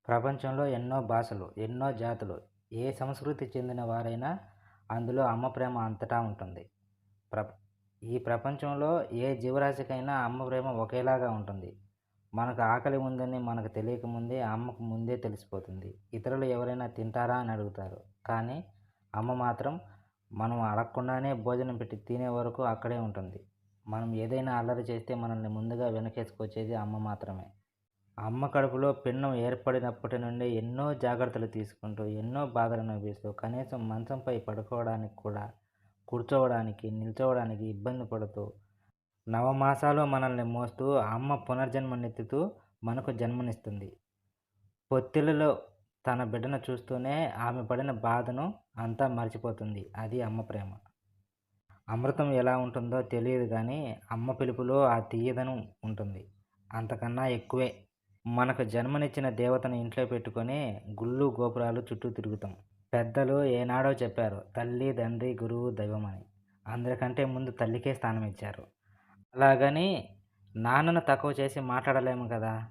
ప్రపంచంలో ఎన్నో భాషలు, ఎన్నో జాతులు, ఏ సంస్కృతికి చెందిన వారైనా అందులో అమ్మ ప్రేమ అంతటా ఉంటుంది. ప్రప ఈ ప్రపంచంలో ఏ జీవరాశికైనా అమ్మ ప్రేమ ఒకేలాగా ఉంటుంది. మనకు ఆకలి ఉందని మనకు తెలియకముందే అమ్మకు ముందే తెలిసిపోతుంది. ఇతరులు ఎవరైనా తింటారా అని అడుగుతారు. కానీ అమ్మ మాత్రం మనం అడగకుండానే భోజనం పెట్టి తినే వరకు అక్కడే ఉంటుంది. మనం ఏదైనా అల్లరి చేస్తే మనల్ని ముందుగా వెనకేసుకొచ్చేది అమ్మ మాత్రమే. అమ్మ కడుపులో పిండం ఏర్పడినప్పటి నుండి ఎన్నో జాగ్రత్తలు తీసుకుంటూ, ఎన్నో బాధలు అనుభవిస్తూ, కనీసం మంచంపై పడుకోవడానికి కూడా, కూర్చోవడానికి, నిల్చోవడానికి ఇబ్బంది పడుతూ, నవమాసాలు మనల్ని మోస్తూ, అమ్మ పునర్జన్మనెత్తుతూ మనకు జన్మనిస్తుంది. పొత్తిళ్లలో తన బిడ్డను చూస్తూనే ఆమె పడిన బాధను అంతా మర్చిపోతుంది. అది అమ్మ ప్రేమ. అమృతం ఎలా ఉంటుందో తెలియదు గానీ, అమ్మ పిలుపులో ఆ తియ్యదనం ఉంటుంది. అంతకన్నా ఎక్కువే. మనకు జన్మనిచ్చిన దేవతను ఇంట్లో పెట్టుకొని గుళ్ళు గోపురాలు చుట్టూ తిరుగుతాం. పెద్దలు ఏనాడో చెప్పారు, తల్లి తండ్రి గురువు దైవమని. అందరికంటే ముందు తల్లికే స్థానం ఇచ్చారు. అలాగని నాన్నను తక్కువ చేసి మాట్లాడలేము కదా.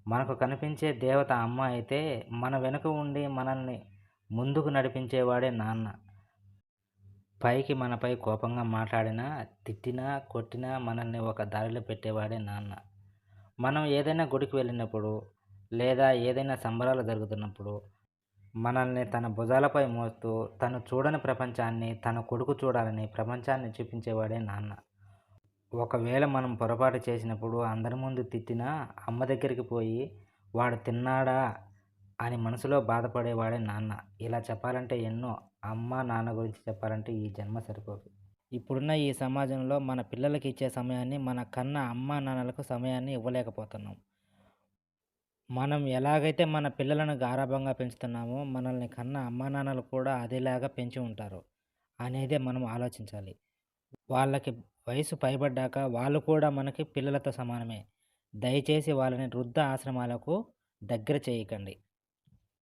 మనకు కనిపించే దేవత అమ్మ అయితే, మన వెనుక ఉండి మనల్ని ముందుకు నడిపించేవాడే నాన్న. పైకి మనపై కోపంగా మాట్లాడినా, తిట్టినా, కొట్టినా మనల్ని ఒక దారిలో పెట్టేవాడే నాన్న. మనం ఏదైనా గుడికి వెళ్ళినప్పుడు, లేదా ఏదైనా సంబరాలు జరుగుతున్నప్పుడు, మనల్ని తన భుజాలపై మోస్తూ, తను చూడని ప్రపంచాన్ని తన కొడుకు చూడాలని ప్రపంచాన్ని చూపించేవాడే నాన్న. ఒకవేళ మనం పొరపాటు చేసినప్పుడు అందరి ముందు తిట్టినా, అమ్మ దగ్గరికి పోయి వాడు తిన్నాడా అని మనసులో బాధపడేవాడే నాన్న. ఇలా చెప్పాలంటే ఎన్నో. అమ్మ, నాన్న గురించి చెప్పాలంటే ఈ జన్మ సరిపోదు. ఇప్పుడున్న ఈ సమాజంలో మన పిల్లలకి ఇచ్చే సమయాన్ని మన కన్న అమ్మా నాన్నలకు సమయాన్ని ఇవ్వలేకపోతున్నాం. మనం ఎలాగైతే మన పిల్లలను గారాబంగా పెంచుతున్నామో, మనల్ని కన్న అమ్మా నాన్నలు కూడా అదేలాగా పెంచి ఉంటారు అనేదే మనం ఆలోచించాలి. వాళ్ళకి వయసు పైబడ్డాక వాళ్ళు కూడా మనకి పిల్లలతో సమానమే. దయచేసి వాళ్ళని వృద్ధ ఆశ్రమాలకు దగ్గర చేయకండి.